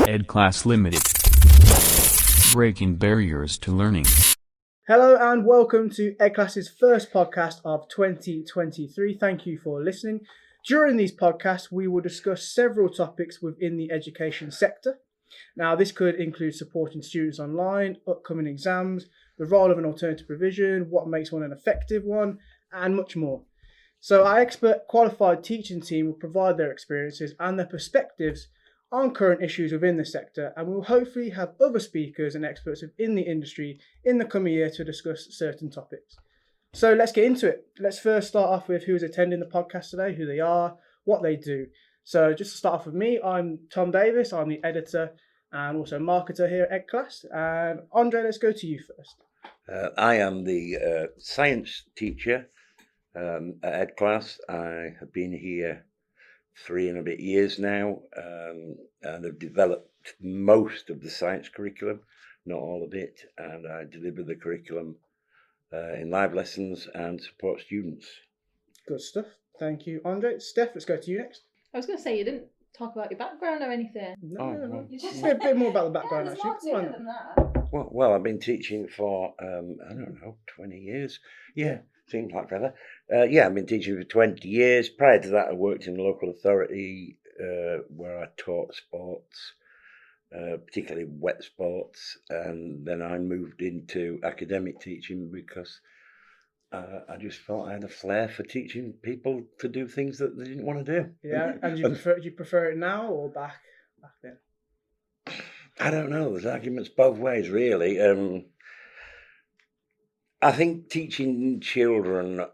EDClass Limited. Breaking barriers to learning. Hello and welcome to EDClass's first podcast of 2023. Thank you for listening. During these podcasts, we will discuss several topics within the education sector. Now, this could include supporting students online, upcoming exams, the role of an alternative provision, what makes one an effective one, and much more. So our expert qualified teaching team will provide their experiences and their perspectives on current issues within the sector, and we'll hopefully have other speakers and experts within the industry in the coming year to discuss certain topics. So let's get into it. Let's first start off with who is attending the podcast today, who they are, what they do. So just to start off with me, I'm Tom Davis. I'm the editor and also marketer here at EDClass. And Andre, let's go to you first. I am the science teacher at EDClass. I have been here 3 and a bit years now, and have developed most of the science curriculum, not all of it, and I deliver the curriculum in live lessons and support students. Good stuff. Thank you, Andre. Steph, let's go to you next. I was going to say, you didn't talk about your background or anything. No. You just A bit more about the background, there's actually. more to it than that. Well, I've been teaching for, 20 years. Yeah, seems like forever. I've been teaching for 20 years. Prior to that, I worked in the local authority where I taught sports, particularly wet sports. And then I moved into academic teaching because I just felt I had a flair for teaching people to do things that they didn't want to do. Yeah, and do you prefer it now or back then? I don't know. There's arguments both ways, really. I think teaching children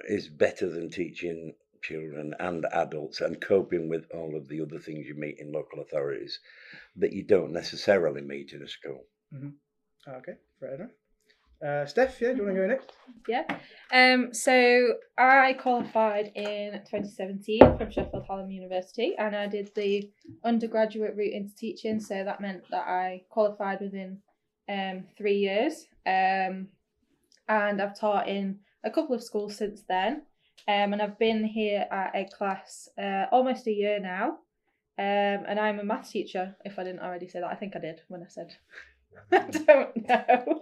is better than teaching children and adults and coping with all of the other things you meet in local authorities that you don't necessarily meet in a school. Mm-hmm. Okay, fair enough. Steph, do you want to go next? Yeah. So I qualified in 2017 from Sheffield Hallam University, and I did the undergraduate route into teaching. So that meant that I qualified within 3 years. And I've taught in a couple of schools since then. And I've been here at EDClass almost a year now. And I'm a maths teacher, if I didn't already say that. I think I did when I said I don't know.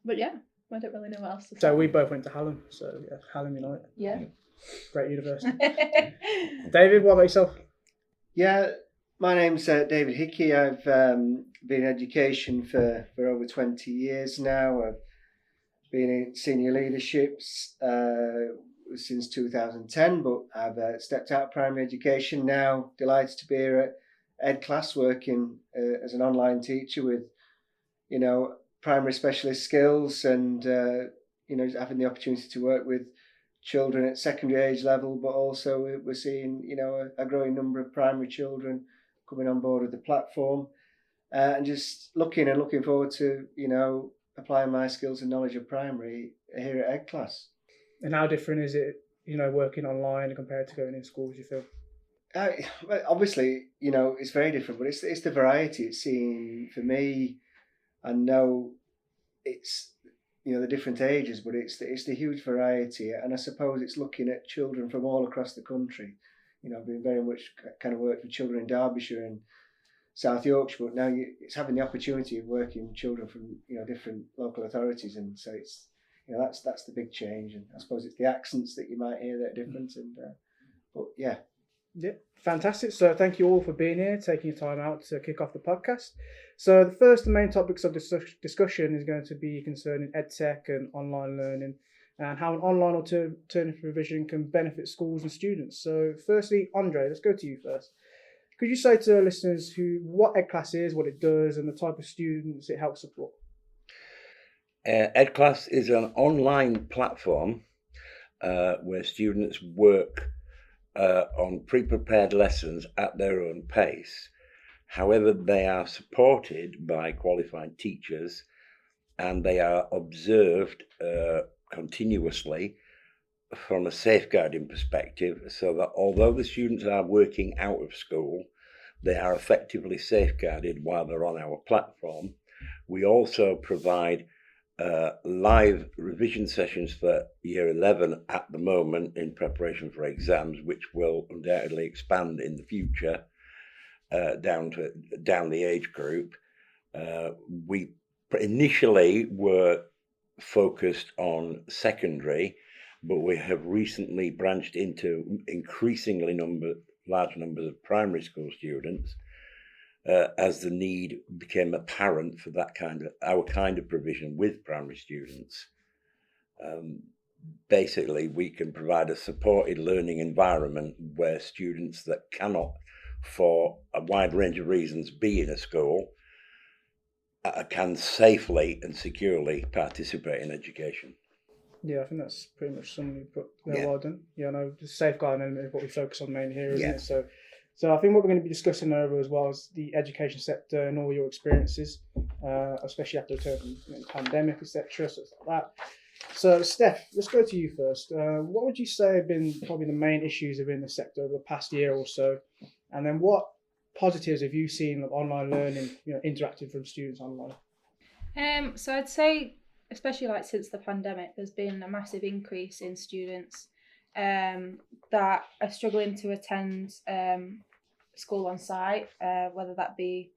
But yeah, I don't really know what else to say. So we both went to Hallam, so yeah, Hallam United. Yeah. Great university. David, what about yourself? Yeah, my name's David Hickey. I've been in education for over 20 years now. I've been in senior leaderships since 2010, but I've stepped out of primary education now. Delighted to be here at EDClass, working as an online teacher with, primary specialist skills and, having the opportunity to work with children at secondary age level, but also we're seeing, a growing number of primary children coming on board with the platform, and just looking forward to, applying my skills and knowledge of primary here at EDClass. And how different is it, working online compared to going in schools, you feel? Obviously, it's very different, but it's the variety. It's seeing, for me, I know it's, the different ages, but it's the huge variety. And I suppose it's looking at children from all across the country. I've been very much kind of worked with children in Derbyshire and South Yorkshire, but now it's having the opportunity of working with children from, different local authorities. And so it's, that's the big change. And I suppose it's the accents that you might hear that are different. And but yeah. Yeah, fantastic. So thank you all for being here, taking your time out to kick off the podcast. So the first main topics of discussion is going to be concerning EdTech and online learning and how an online alternative provision can benefit schools and students. So firstly, Andre, let's go to you first. Could you say to our listeners what EdClass is, what it does, and the type of students it helps support? EdClass is an online platform where students work on pre-prepared lessons at their own pace. However, they are supported by qualified teachers and they are observed continuously from a safeguarding perspective, so that although the students are working out of school, they are effectively safeguarded while they're on our platform. We also provide live revision sessions for year 11 at the moment in preparation for exams, which will undoubtedly expand in the future. down the age group. We initially were focused on secondary, but we have recently branched into increasingly large numbers of primary school students as the need became apparent for our kind of provision with primary students. Basically, we can provide a supported learning environment where students that cannot, for a wide range of reasons, be in a school can safely and securely participate in education. Yeah, I think that's pretty much something put Yeah. well done. Yeah, no, the safeguarding element is what we focus on mainly here, isn't Yeah. it? So I think what we're going to be discussing over as well is the education sector and all your experiences, especially after the pandemic, etc. So it's like that. So Steph, let's go to you first. What would you say have been probably the main issues within the sector over the past year or so, and then what positives have you seen of online learning, interacting from students online? So I'd say, especially like since the pandemic, there's been a massive increase in students that are struggling to attend school on site, whether that be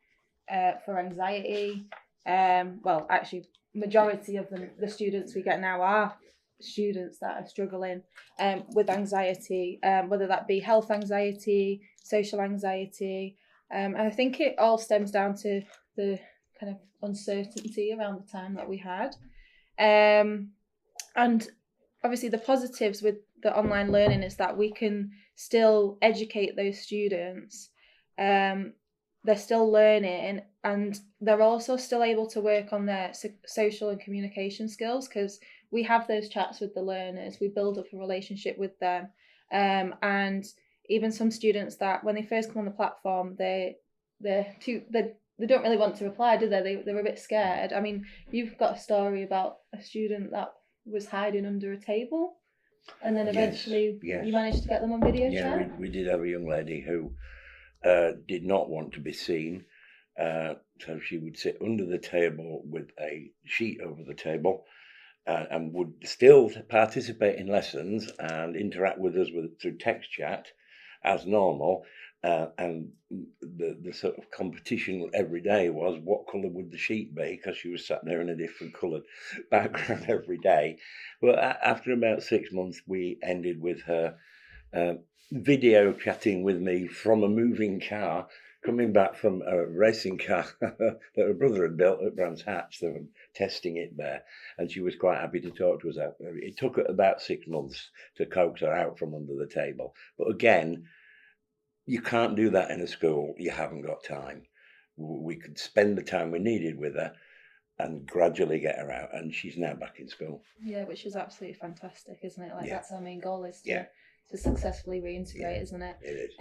for anxiety. Well, actually, majority of the students we get now are students that are struggling with anxiety, whether that be health anxiety, social anxiety. And I think it all stems down to the kind of uncertainty around the time that we had. And obviously the positives with the online learning is that we can still educate those students. They're still learning, and they're also still able to work on their social and communication skills, because we have those chats with the learners, we build up a relationship with them, and even some students that when they first come on the platform, they don't really want to reply, do they? They're a bit scared. I mean, you've got a story about a student that was hiding under a table, and then eventually Yes. you managed to get them on video chat. Yeah, we did have a young lady who did not want to be seen, so she would sit under the table with a sheet over the table, and would still participate in lessons and interact with us through text chat as normal. And the sort of competition every day was what colour would the sheet be, because she was sat there in a different coloured background every day. But after about 6 months, we ended with her video chatting with me from a moving car, coming back from a racing car that her brother had built at Brands Hatch. They were testing it there, and she was quite happy to talk to us. It took her about 6 months to coax her out from under the table. But again, you can't do that in a school. You haven't got time. We could spend the time we needed with her and gradually get her out, and she's now back in school. Yeah, which is absolutely fantastic, isn't it? Like, Yeah. that's our main goal, is to, Yeah. to successfully reintegrate, isn't it? It is.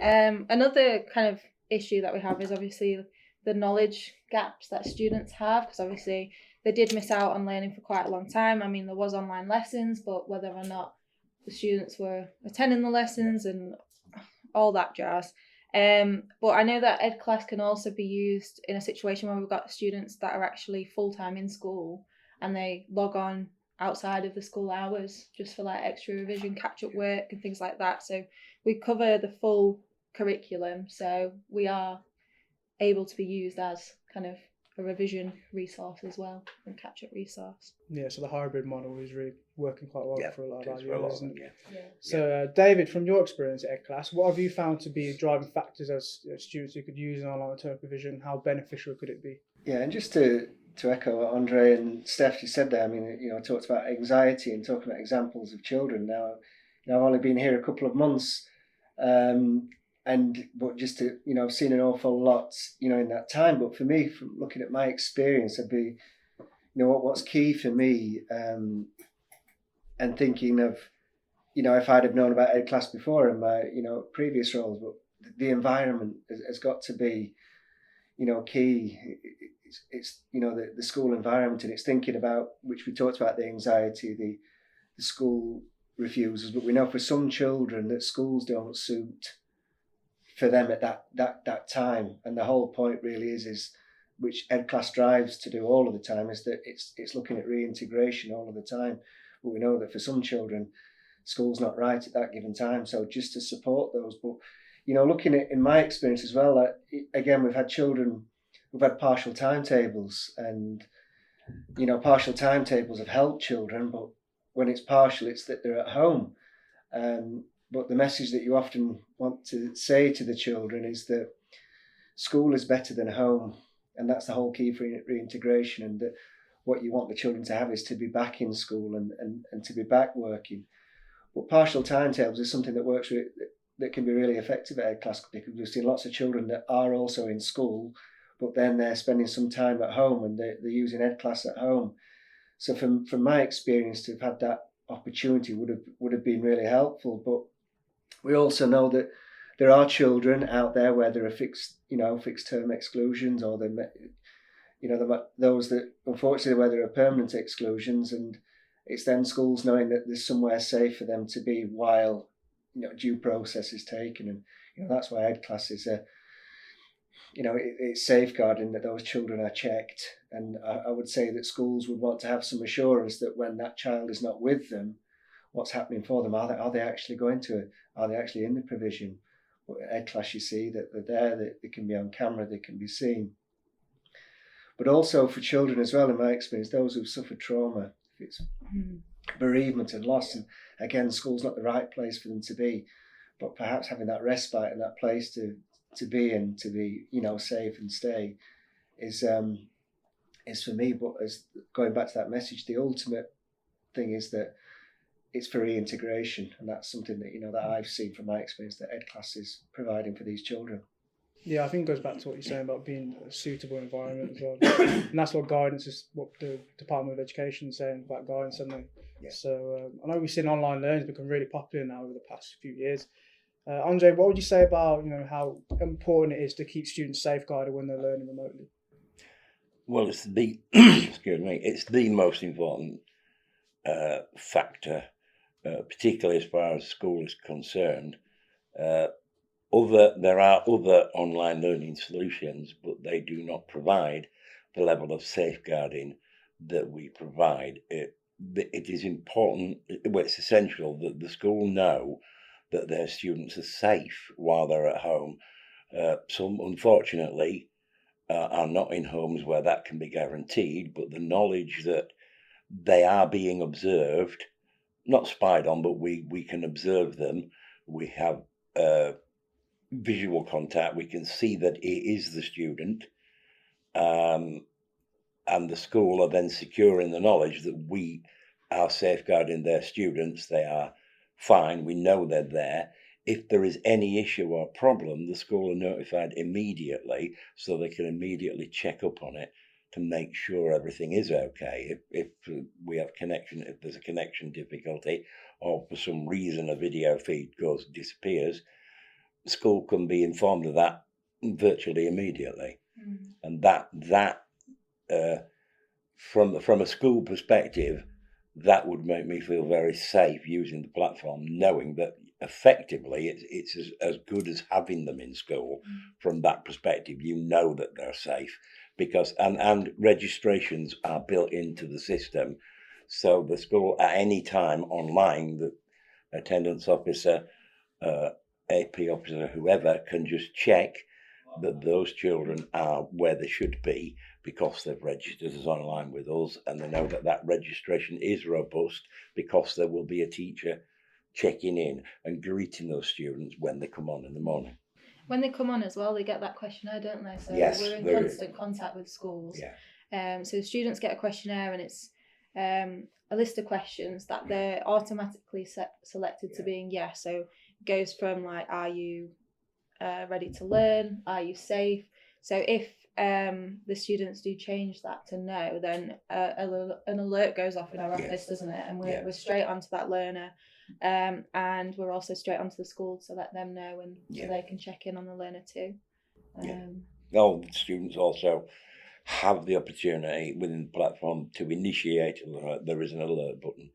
Another kind of issue that we have is obviously the knowledge gaps that students have, because obviously they did miss out on learning for quite a long time. I mean, there was online lessons, but whether or not the students were attending the lessons and all that jazz. But I know that EDClass can also be used in a situation where we've got students that are actually full-time in school and they log on outside of the school hours just for like extra revision, catch-up work and things like that. So we cover the full curriculum, so we are able to be used as kind of a revision resource as well, and catch-up resource. Yeah, so the hybrid model is really working quite well for a lot of our users, isn't it? Yeah. So, David, from your experience at EdClass, what have you found to be driving factors as students who could use an online alternative provision? How beneficial could it be? Yeah, and just to echo what Andre and Steph just said there, I mean, I talked about anxiety and talking about examples of children. Now, I've only been here a couple of months, but just to, I've seen an awful lot, in that time. But for me, from looking at my experience, I'd be, what's key for me, and thinking of, if I'd have known about EdClass before in my, previous roles, but the environment has got to be, key. It's the school environment, and it's thinking about, which we talked about, the anxiety, the school refusals. But we know for some children that schools don't suit for them at that time, and the whole point really is which EdClass strives to do all of the time, is that it's looking at reintegration all of the time. But we know that for some children, school's not right at that given time. So just to support those, but looking at in my experience as well, again, we've had partial timetables, and partial timetables have helped children, but when it's partial, it's that they're at home. But the message that you often want to say to the children is that school is better than home, and that's the whole key for reintegration, and that what you want the children to have is to be back in school and to be back working. But partial timetables is something that works that can be really effective at EDClass, because we've seen lots of children that are also in school, but then they're spending some time at home and they're using EDClass at home. So from my experience, to have had that opportunity would have been really helpful. But we also know that there are children out there where there are fixed term exclusions, or those that unfortunately where there are permanent exclusions, and it's then schools knowing that there's somewhere safe for them to be while due process is taken, and that's why EDClass is it's safeguarding that those children are checked. And I would say that schools would want to have some assurance that when that child is not with them, what's happening for them? Are they actually in the provision? But at EDClass, you see that they're there, that they can be on camera, they can be seen. But also for children as well, in my experience, those who've suffered trauma, if it's bereavement and loss, and again, school's not the right place for them to be, but perhaps having that respite and that place to be and to be safe and stay is for me. But as going back to that message, the ultimate thing is that it's for reintegration, and that's something that that I've seen from my experience that EDClass is providing for these children. Yeah, I think it goes back to what you're saying about being a suitable environment as well. And that's what guidance is, what the Department of Education is saying about guidance, haven't they? Yeah. So I know we've seen online learning become really popular now over the past few years. Andre, what would you say about how important it is to keep students safeguarded when they're learning remotely? Well, it's the it's the most important factor, particularly as far as school is concerned. There are other online learning solutions, but they do not provide the level of safeguarding that we provide. It is important, it's essential that the school know that their students are safe while they're at home. Some, unfortunately, are not in homes where that can be guaranteed, but the knowledge that they are being observed, not spied on, but we can observe them. We have visual contact. We can see that it is the student, and the school are then secure in the knowledge that we are safeguarding their students. They are fine. We know they're there. If there is any issue or problem, the school are notified immediately, so they can immediately check up on it to make sure everything is okay. If we have connection, if there's a connection difficulty, or for some reason a video feed disappears, the school can be informed of that virtually immediately. And that from a school perspective, that would make me feel very safe using the platform, knowing that effectively it's as good as having them in school. From that perspective, that they're safe, because and registrations are built into the system, so the school at any time online, the attendance officer, AP officer, whoever, can just check that those children are where they should be, because they've registered as online with us, and they know that registration is robust, because there will be a teacher checking in and greeting those students when they come on in the morning. When they come on as well, they get that questionnaire, don't they? So yes, we're in constant contact with schools. Yeah. So students get a questionnaire, and it's a list of questions that they're automatically selected to being yes. So it goes from like, are you ready to learn? Are you safe? So if the students do change that to no, then an alert goes off in our office, doesn't it? And we're straight onto that learner, and we're also straight onto the school to let them know, and so they can check in on the learner too. The students also have the opportunity within the platform to initiate an alert. There is an alert button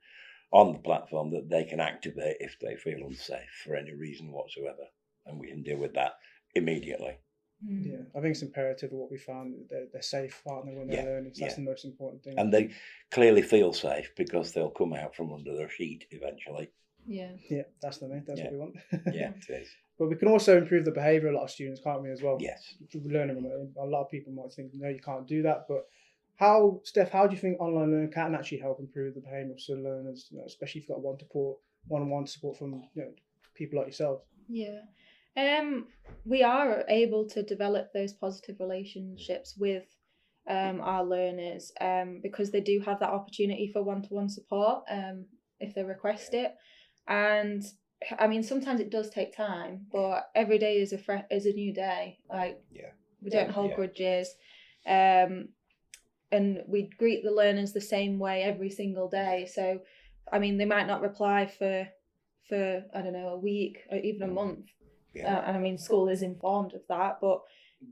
on the platform that they can activate if they feel unsafe for any reason whatsoever, and we can deal with that immediately. Yeah, I think it's imperative that what we found, they're safe, aren't they, when they're learning? So that's the most important thing. And they clearly feel safe, because they'll come out from under their sheet eventually. Yeah, that's what we want. Yeah, it is. But we can also improve the behaviour of a lot of students, can't we, as well? Yes. Learning remotely. A lot of people might think, no, you can't do that. But Steph, how do you think online learning can actually help improve the behaviour of some learners, especially if you've got one-on-one support from people like yourselves? Yeah. We are able to develop those positive relationships with our learners because they do have that opportunity for one-to-one support if they request it. And I mean, sometimes it does take time, but every day is a new day. Like, we don't hold grudges, and we greet the learners the same way every single day. So, I mean, they might not reply for I don't know, a week or even a month. And I mean, school is informed of that, but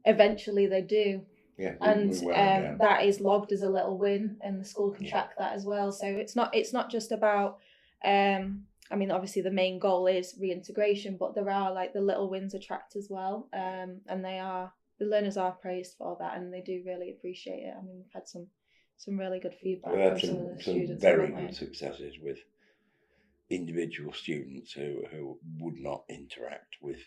eventually they do. Yeah, And that is logged as a little win, and the school can track that as well. So it's not just about I mean, obviously the main goal is reintegration, but there are like the little wins are tracked as well, and the learners are praised for that, and they do really appreciate it. I mean, we've had some really good feedback We've had from some of the some students. very good successes with individual students who would not interact with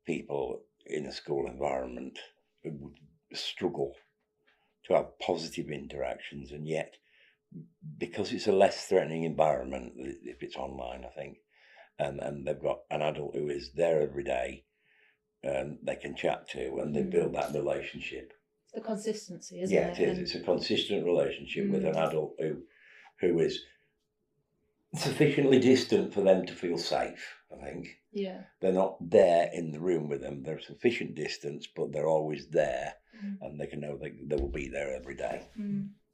people in a school environment, who would struggle to have positive interactions, and yet, because it's a less threatening environment if it's online, I think, and they've got an adult who is there every day and they can chat to, and they build that relationship. It's the consistency, isn't it? it? Yeah, it is. It's a consistent relationship with an adult who is sufficiently distant for them to feel safe, I think. Yeah. They're not there in the room with them. They're sufficient distance, but they're always there, and they can know they will be there every day.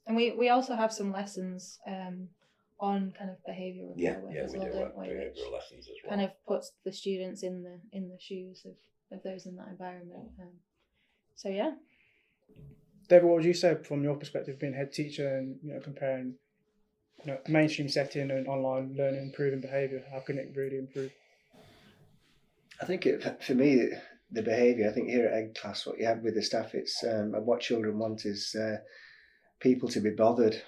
And we also have some lessons on kind of behavioural work as well, don't we? Behavioural lessons as well. Kind of puts the students in the shoes of those in that environment. So yeah. David, what would you say from your perspective, being head teacher and comparing mainstream setting and online learning, improving behaviour? How can it really improve? I think for me, the behaviour, I think here at EDClass, what you have with the staff, it's and what children want is people to be bothered.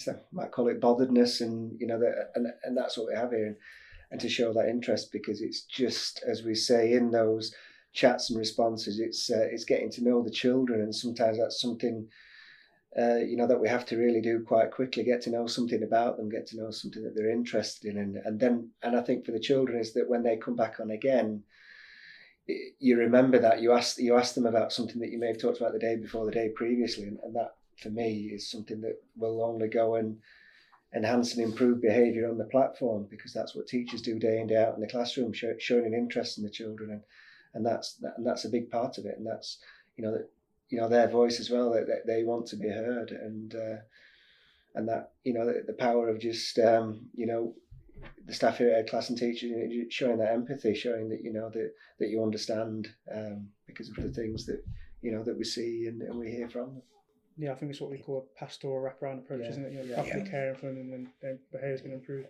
I might call it botheredness, and and that's what we have here, and to show that interest, because it's just, as we say in those chats and responses, it's getting to know the children, and sometimes that's something that we have to really do quite quickly. Get to know something about them, get to know something that they're interested in, and I think for the children is that when they come back on again, you remember that you ask them about something that you may have talked about the day before, the day previously, and that for me is something that will only go and enhance and improve behaviour on the platform, because that's what teachers do day in, day out in the classroom, showing an interest in the children, and that's a big part of it, and that's their voice as well, that they want to be heard, and that the power of just the staff here at EDClass and teachers showing that empathy, showing that that you understand because of the things that that we see and we hear from them. Yeah, I think it's what we call a pastoral wraparound approach, isn't it? Properly caring for them, and then their behaviour is going to improve.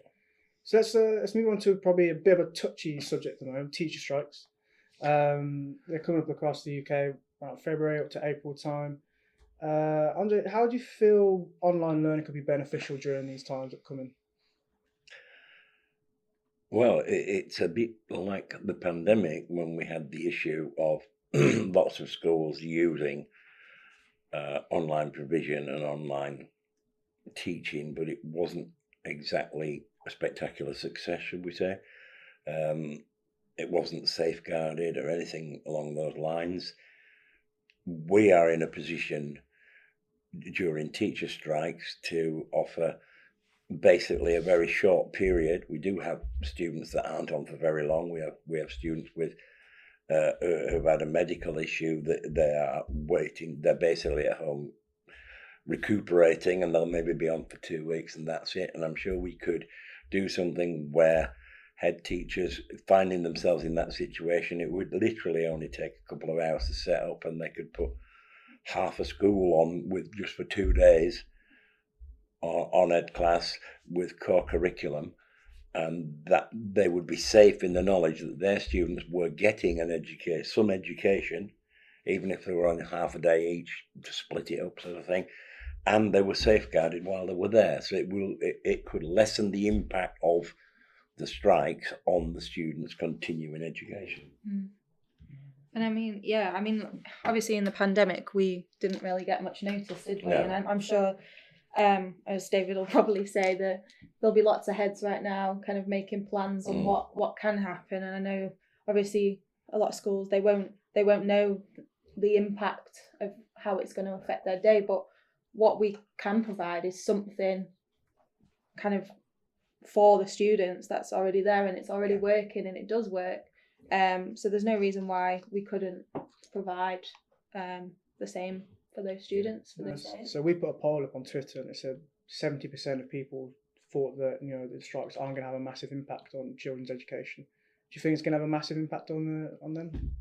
So let's move on to probably a bit of a touchy subject at the moment: teacher strikes. They're coming up across the UK around February up to April time. Andre, how do you feel online learning could be beneficial during these times upcoming? Well, it's a bit like the pandemic, when we had the issue of lots of schools using online provision and online teaching, but it wasn't exactly a spectacular success, should we say. It wasn't safeguarded or anything along those lines. We are in a position during teacher strikes to offer basically a very short period. We do have students that aren't on for very long. We have students with who've had a medical issue that they are waiting. They're basically at home recuperating, and they'll maybe be on for 2 weeks, and that's it. And I'm sure we could do something where head teachers finding themselves in that situation, it would literally only take a couple of hours to set up, and they could put half a school on with just for 2 days on EDClass with core curriculum, and that they would be safe in the knowledge that their students were getting some education, even if they were on half a day each, to split it up sort of thing, and they were safeguarded while they were there. So it could lessen the impact of the strikes on the students' continuing education. And I mean, obviously in the pandemic, we didn't really get much notice, did we? No. And I'm sure, as David will probably say, that there'll be lots of heads right now kind of making plans on what can happen. And I know, obviously, a lot of schools, they won't know the impact of how it's going to affect their day. But what we can provide is something kind of for the students that's already there, and it's already working, and it does work. So there's no reason why we couldn't provide the same for those students. So we put a poll up on Twitter, and it said 70% of people thought that the strikes aren't going to have a massive impact on children's education. Do you think it's going to have a massive impact on them?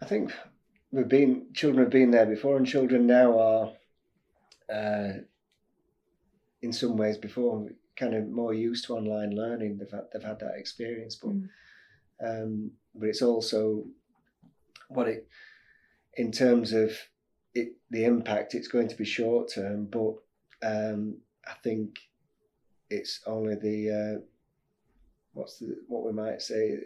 I think children have been there before, and children now are in some ways before kind of more used to online learning. They've had that experience, but it's also in terms of the impact, it's going to be short term, but I think it's only the what we might say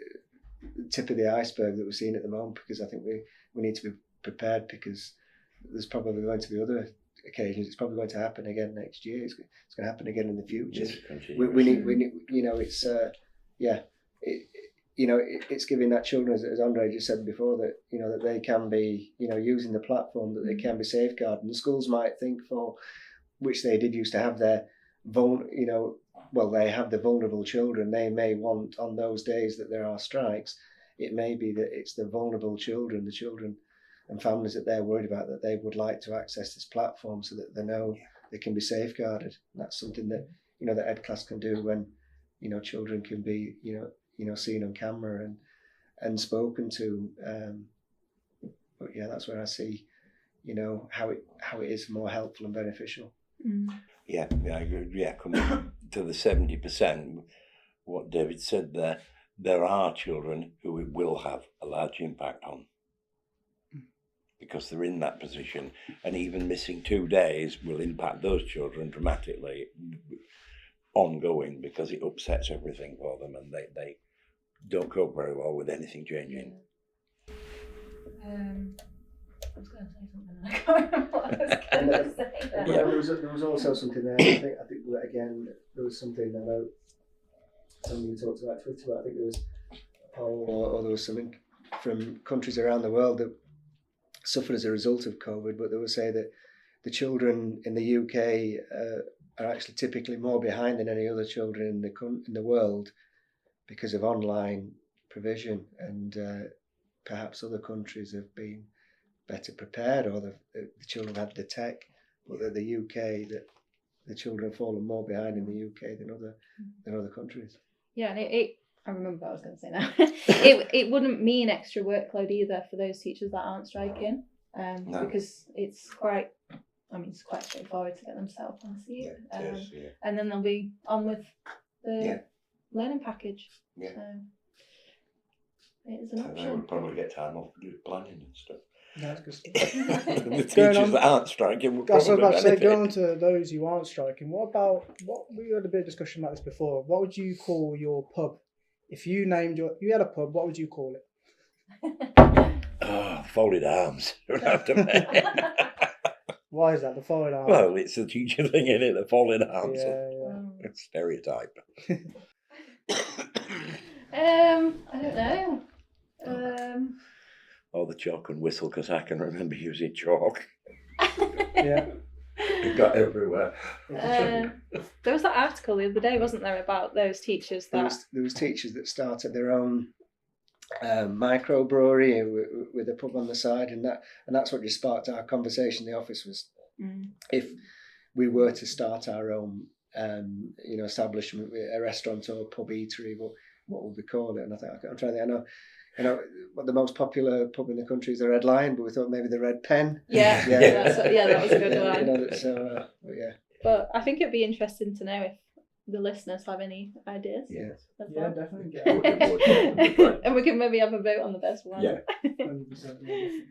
the tip of the iceberg that we're seeing at the moment, because I think we need to be prepared, because there's probably going to be other occasions. It's probably going to happen again next year. It's going to happen again in the future. We need it's giving that children, as Andre just said before, that that they can be using the platform, that they can be safeguarded. And the schools might think, for which they did used to have their they have the vulnerable children. They may want, on those days that there are strikes, it may be that it's the vulnerable children, the children and families that they're worried about, that they would like to access this platform so that they know they can be safeguarded. And that's something that that EDClass can do, when children can be seen on camera and spoken to. But yeah, that's where I see how it is more helpful and beneficial. Yeah, I agree. Yeah, coming to the 70%, what David said there are children who it will have a large impact on, because they're in that position, and even missing 2 days will impact those children dramatically, ongoing, because it upsets everything for them, and they don't cope very well with anything changing. I was going to say something, and I can't remember what I was going to say. There was also something there. I think again there was something about something you talked about Twitter. But I think there was a poll, or there was something from countries around the world that suffered as a result of COVID. But they would say that the children in the UK are actually typically more behind than any other children in the world, because of online provision, and perhaps other countries have been better prepared, or the children had the tech, but that the UK, that the children have fallen more behind in the UK than other countries. Yeah, and I remember what I was going to say now. it wouldn't mean extra workload either for those teachers that aren't striking, No. because it's quite straightforward to get them set up on the seat. And then they'll be on with the learning package. Yeah. So it is an And they option. would probably get time off to do planning and stuff. No, that's good. The teachers that aren't striking would That's what I probably was about to say. benefit. Going on to those who aren't striking, we had a bit of discussion about this before. What would you call your pub? If you had a pub, what would you call it? Folded arms. Why is that, the folded arms? Well, it's the teacher thing, isn't it? The folded arms. Yeah. It's stereotype. I don't know. Or the chalk and whistle, because I can remember using chalk. Yeah. It got everywhere. There was that article the other day, wasn't there, about those teachers that... There was teachers that started their own microbrewery with a pub on the side, and that's what just sparked our conversation in the office, was if we were to start our own establishment, a restaurant or pub eatery, what would we call it? And I'm trying to think. I know what the most popular pub in the country is, the Red Lion, but we thought maybe the Red Pen. Yeah, that was a good one. But I think it'd be interesting to know if the listeners have any ideas. Yeah. Yeah, definitely. And we can maybe have a vote on the best one. Yeah. 100%.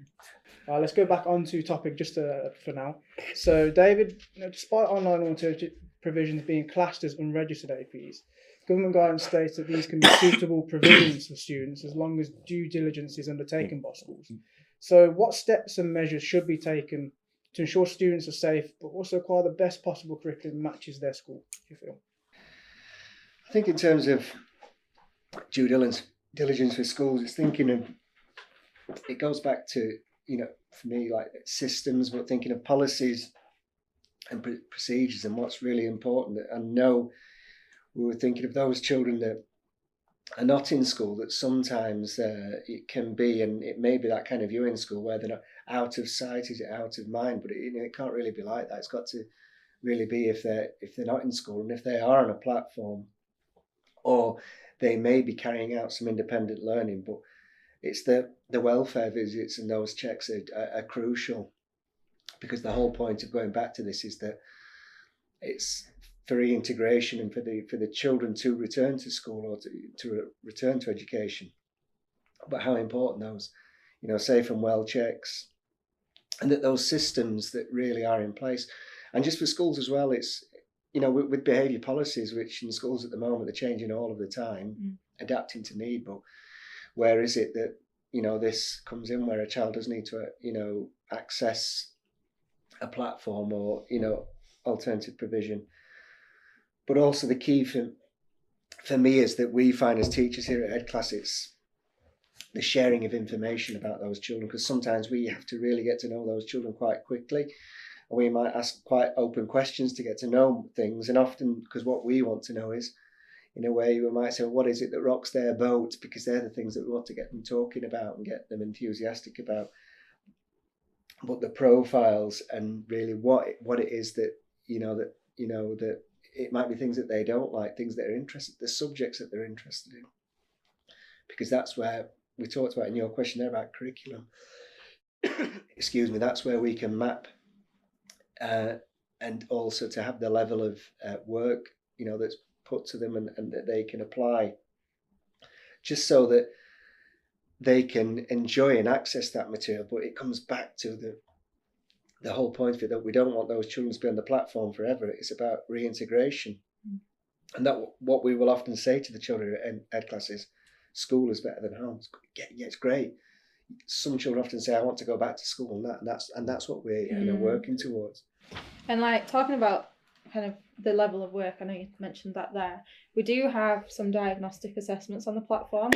Let's go back onto topic just for now. So, David, despite online alternative provisions being classed as unregistered APs, government guidance states that these can be suitable provisions for students as long as due diligence is undertaken by schools. So what steps and measures should be taken to ensure students are safe, but also acquire the best possible curriculum that matches their school, do you feel? I think in terms of due diligence for schools, it's thinking of, it goes back to, for me, like systems, but thinking of policies and procedures and what's really important. And know we were thinking of those children that are not in school, that sometimes it can be, and it may be that kind of view in school where they're not out of sight, is it out of mind? But it can't really be like that. It's got to really be if they're not in school, and if they are on a platform, or they may be carrying out some independent learning. But it's the welfare visits and those checks are crucial, because the whole point of going back to this is that it's for reintegration and for the children to return to school or to return to education. But how important those, safe and well checks, and that those systems that really are in place. And just for schools as well, it's, with behaviour policies, which in schools at the moment they're changing all of the time, adapting to need. But where is it that, this comes in, where a child does need to, access a platform or, alternative provision. But also the key for me is that we find as teachers here at EDClass, it's the sharing of information about those children, because sometimes we have to really get to know those children quite quickly. And we might ask quite open questions to get to know things. And often, because what we want to know is, in a way, we might say, well, what is it that rocks their boat? Because they're the things that we want to get them talking about and get them enthusiastic about. But the profiles and really what it is that, that it might be things that they don't like, things that are interested, the subjects that they're interested in. Because that's where we talked about in your question there about curriculum. Excuse me, that's where we can map and also to have the level of work, that's put to them and that they can apply, just so that they can enjoy and access that material. But it comes back to the whole point of it, that we don't want those children to be on the platform forever. It's about reintegration. And that what we will often say to the children at EdClass is, school is better than home. Yeah, it's great. Some children often say, I want to go back to school, and that's what we're working towards. And like talking about kind of the level of work, I know you mentioned that there. We do have some diagnostic assessments on the platform,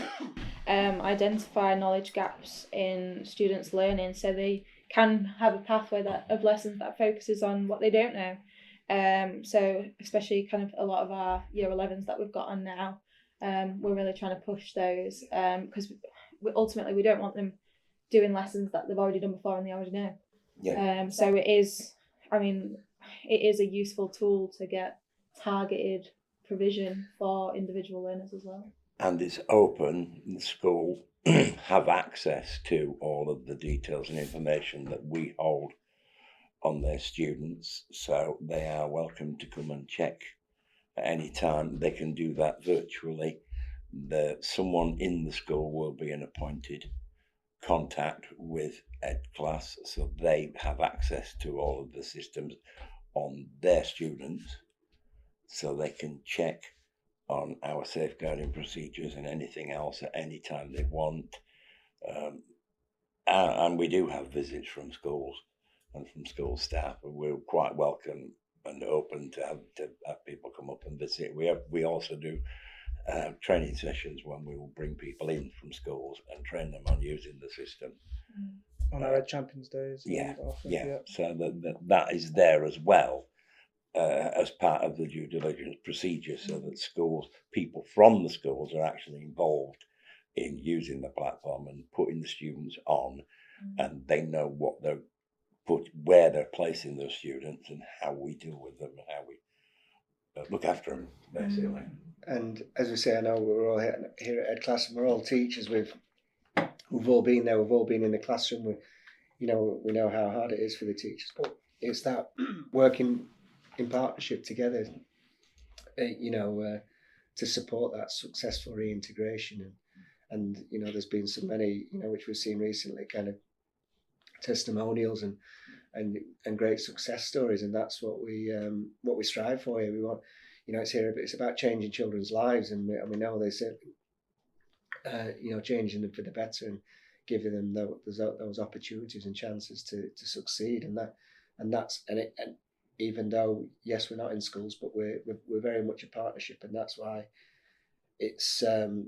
identify knowledge gaps in students' learning, so they can have a pathway of lessons that focuses on what they don't know. So especially kind of a lot of our year 11s that we've got on now, we're really trying to push those, because ultimately we don't want them doing lessons that they've already done before and they already know. Yeah. So it is a useful tool to get targeted provision for individual learners as well. And it's open. The school have access to all of the details and information that we hold on their students, so they are welcome to come and check at any time. They can do that virtually. Someone in the school will be an appointed contact with EdClass, so they have access to all of the systems on their students, so they can check on our safeguarding procedures and anything else at any time they want. And we do have visits from schools and from school staff, and we're quite welcome and open to have people come up and visit. We also do training sessions when we will bring people in from schools and train them on using the system. On our Ed Champions Days. Yeah. So that is there as well, as part of the due diligence procedure, so that people from the schools are actually involved in using the platform and putting the students on, and they know where they're placing those students and how we deal with them and how we look after them, basically. And as we say, I know we're all here at EdClass, and we're all teachers. We've all been there. We've all been in the classroom. We know how hard it is for the teachers, but it's that working in partnership together, to support that successful reintegration. And there's been so many, which we've seen recently, kind of testimonials and great success stories, and that's what we strive for here. We want, it's about changing children's lives, and we know they say, changing them for the better and giving them those opportunities and chances to succeed, and even though yes, we're not in schools, but we're very much a partnership, and that's why it's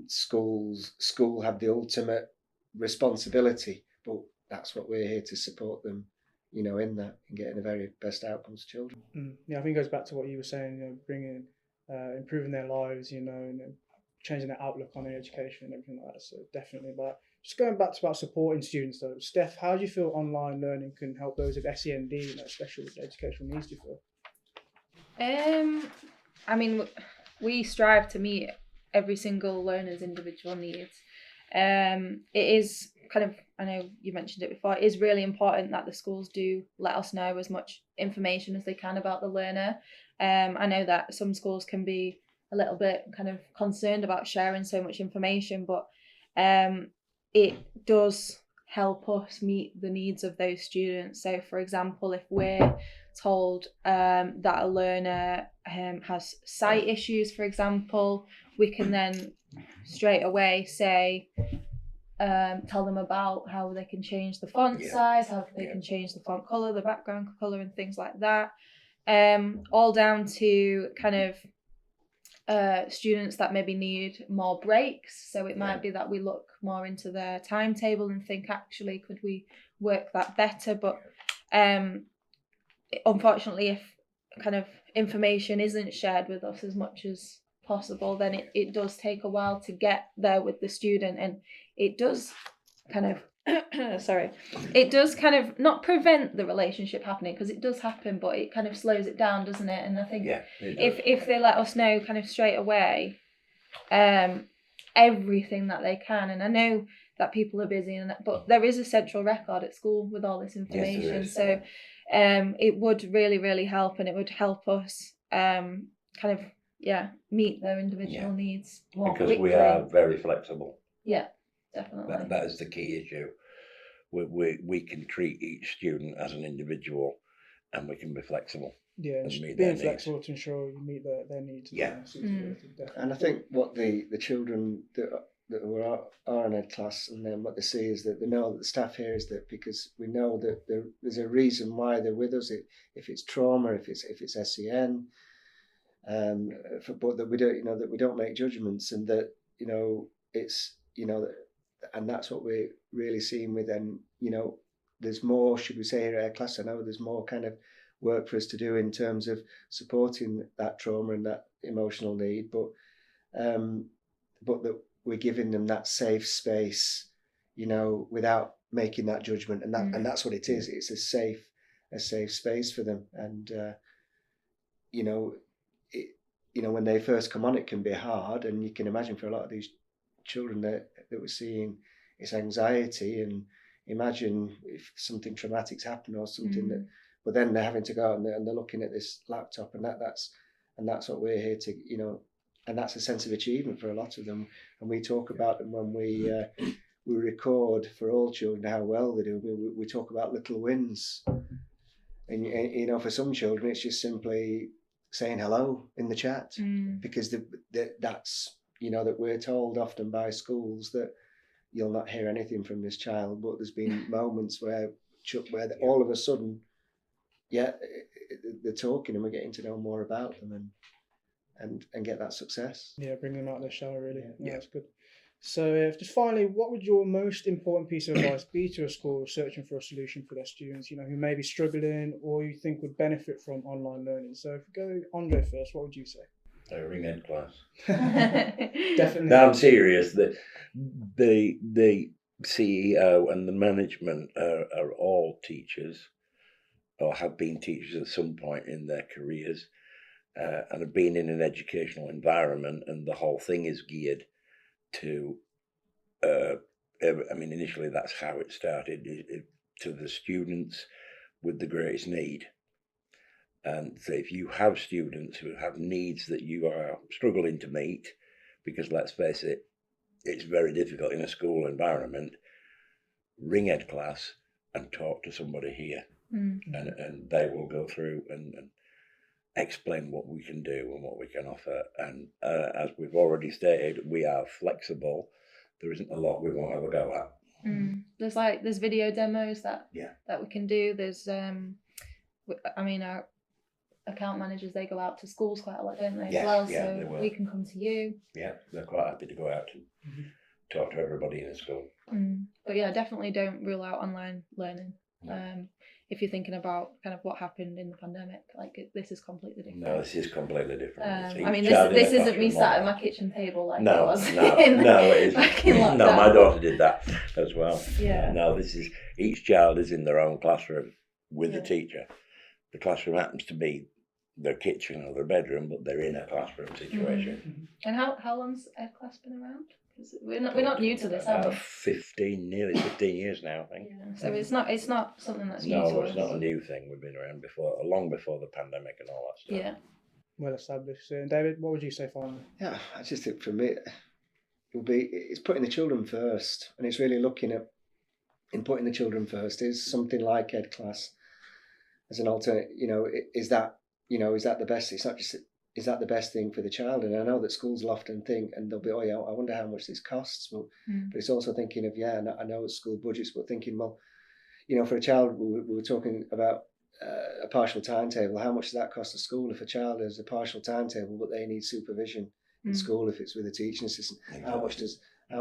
school have the ultimate responsibility, but that's what we're here to support them, in that and getting the very best outcomes for children. Yeah, I think it goes back to what you were saying, bringing, improving their lives, and changing their outlook on their education and everything like that. So definitely, but just going back to about supporting students though, Steph, how do you feel online learning can help those with SEND, especially with educational needs? Do you feel? I mean, we strive to meet every single learner's individual needs. It is kind of, I know you mentioned it before, it is really important that the schools do let us know as much information as they can about the learner. I know that some schools can be a little bit kind of concerned about sharing so much information, but it does help us meet the needs of those students. So for example, if we're told that a learner has sight issues, for example, we can then straight away say, tell them about how they can change the font size, how they can change the font colour, the background colour, and things like that. All down to kind of students that maybe need more breaks. So it might be that we look more into their timetable and think, actually, could we work that better? But unfortunately, if kind of information isn't shared with us as much as possible, then it does take a while to get there with the student, and it does kind of it does kind of not prevent the relationship happening, because it does happen, but it kind of slows it down, doesn't it? And I think if they let us know kind of straight away everything that they can, and I know that people are busy, but there is a central record at school with all this information. Yes, so it would really, really help, and it would help us kind of meet their individual needs more because quickly. we are very flexible. Yeah, definitely. That is the key issue. We can treat each student as an individual, and we can be flexible. Yeah, being flexible to ensure you meet their needs. Yeah. And I think what the children that are in EDClass, and then what they see is that they know that the staff here is that, because we know that there's a reason why they're with us. If it's trauma, if it's SEN, but that we don't, that we don't make judgments, and that it's and that's what we're really seeing with them. There's more, should we say, here at EDClass. I know there's more kind of work for us to do in terms of supporting that trauma and that emotional need, but that we're giving them that safe space, without making that judgment, and that's what it is. It's a safe space for them, and when they first come on, it can be hard, and you can imagine for a lot of these children that we're seeing, it's anxiety, and imagine if something traumatic's happened or something that, but then they're having to go out and they're looking at this laptop, and that's what we're here to, and that's a sense of achievement for a lot of them. And we talk about them when we record for all children how well they do. We talk about little wins, and for some children it's just simply saying hello in the chat, because that's that we're told often by schools that you'll not hear anything from this child, but there's been moments where all of a sudden, they're talking, and we're getting to know more about them, and get that success. Yeah, bring them out of their shell, really. Yeah, that's good. So just finally, what would your most important piece of advice be to a school searching for a solution for their students, who may be struggling or you think would benefit from online learning? So if we go Andre first, what would you say? Ring EDClass. Definitely. No, I'm serious. The CEO and the management are all teachers, or have been teachers at some point in their careers, and have been in an educational environment, and the whole thing is geared to, initially that's how it started, to the students with the greatest need. And so if you have students who have needs that you are struggling to meet, because let's face it, it's very difficult in a school environment, ring EDClass and talk to somebody here, and they will go through and explain what we can do and what we can offer. And as we've already stated, we are flexible. There isn't a lot we won't ever go at. There's video demos that we can do. There's our account managers, they go out to schools quite a lot, don't they? Yes, as well, yeah, so they will. we can come to you. Yeah, they're quite happy to go out and talk to everybody in the school. But yeah, definitely don't rule out online learning. No. If you're thinking about kind of what happened in the pandemic, this is completely different. No, this is completely different. This isn't me sat at my kitchen table like it was. No, it isn't. Back in lockdown. No, my daughter did that as well. Yeah. No, this is, each child is in their own classroom with a teacher. The classroom happens to be their kitchen or their bedroom, but they're in a classroom situation. And how long's EDClass been around? We're not new to this, are we? Nearly 15 years now, I think. Yeah. So it's not something that's new to No, us. it's not a new thing. We've been around before, long before the pandemic and all that stuff. Yeah. Well established. David, what would you say finally? Yeah, I just think for me, it's putting the children first, and it's really looking at in putting the children first is something like EDClass as an alternate. Is that the best? It's not just. Is that the best thing for the child? And I know that schools will often think, and they'll be, oh yeah, I wonder how much this costs. But it's also thinking of, I know it's school budgets, but thinking, well, for a child, we were talking about a partial timetable. How much does that cost the school if a child has a partial timetable, but they need supervision in school if it's with a teaching assistant? Exactly. How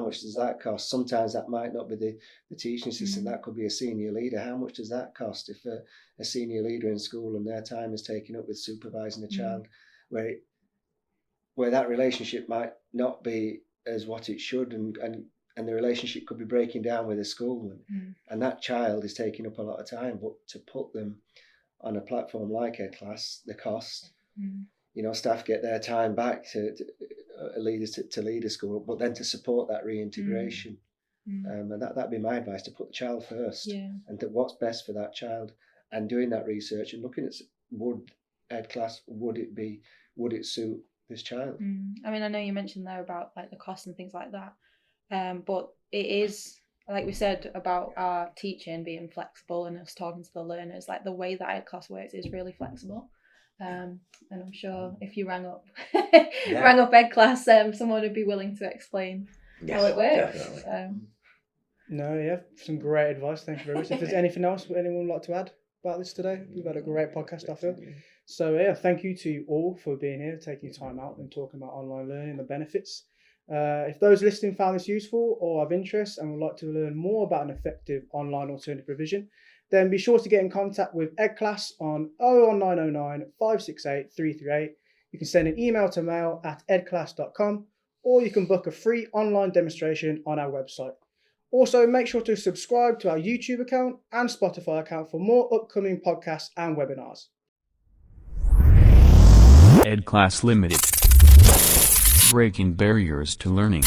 much does that cost? Sometimes that might not be the teaching assistant. That could be a senior leader. How much does that cost if a senior leader in school and their time is taken up with supervising a child? Where that relationship might not be as what it should, and the relationship could be breaking down with a school, and that child is taking up a lot of time. But to put them on a platform like EDClass, the cost, staff get their time back to leaders to lead a school, but then to support that reintegration, and that'd be my advice: to put the child first, and to what's best for that child, and doing that research and looking at would EDClass, would it suit this child? I know you mentioned there about like the cost and things like that, but it is, like we said about our teaching being flexible and us talking to the learners, like the way that EDClass works is really flexible. And I'm sure if you rang up EDClass, someone would be willing to explain how it works. Definitely. Some great advice. Thank you very much. If there's anything else anyone would like to add about this today, we've had a great podcast, I feel. So thank you to you all for being here, taking your time out and talking about online learning and the benefits. If those listening found this useful or of interest and would like to learn more about an effective online alternative provision, then be sure to get in contact with EDClass on 01909 568 338. You can send an email to mail@edclass.com, or you can book a free online demonstration on our website. Also, make sure to subscribe to our YouTube account and Spotify account for more upcoming podcasts and webinars. EDClass Limited. Breaking barriers to learning.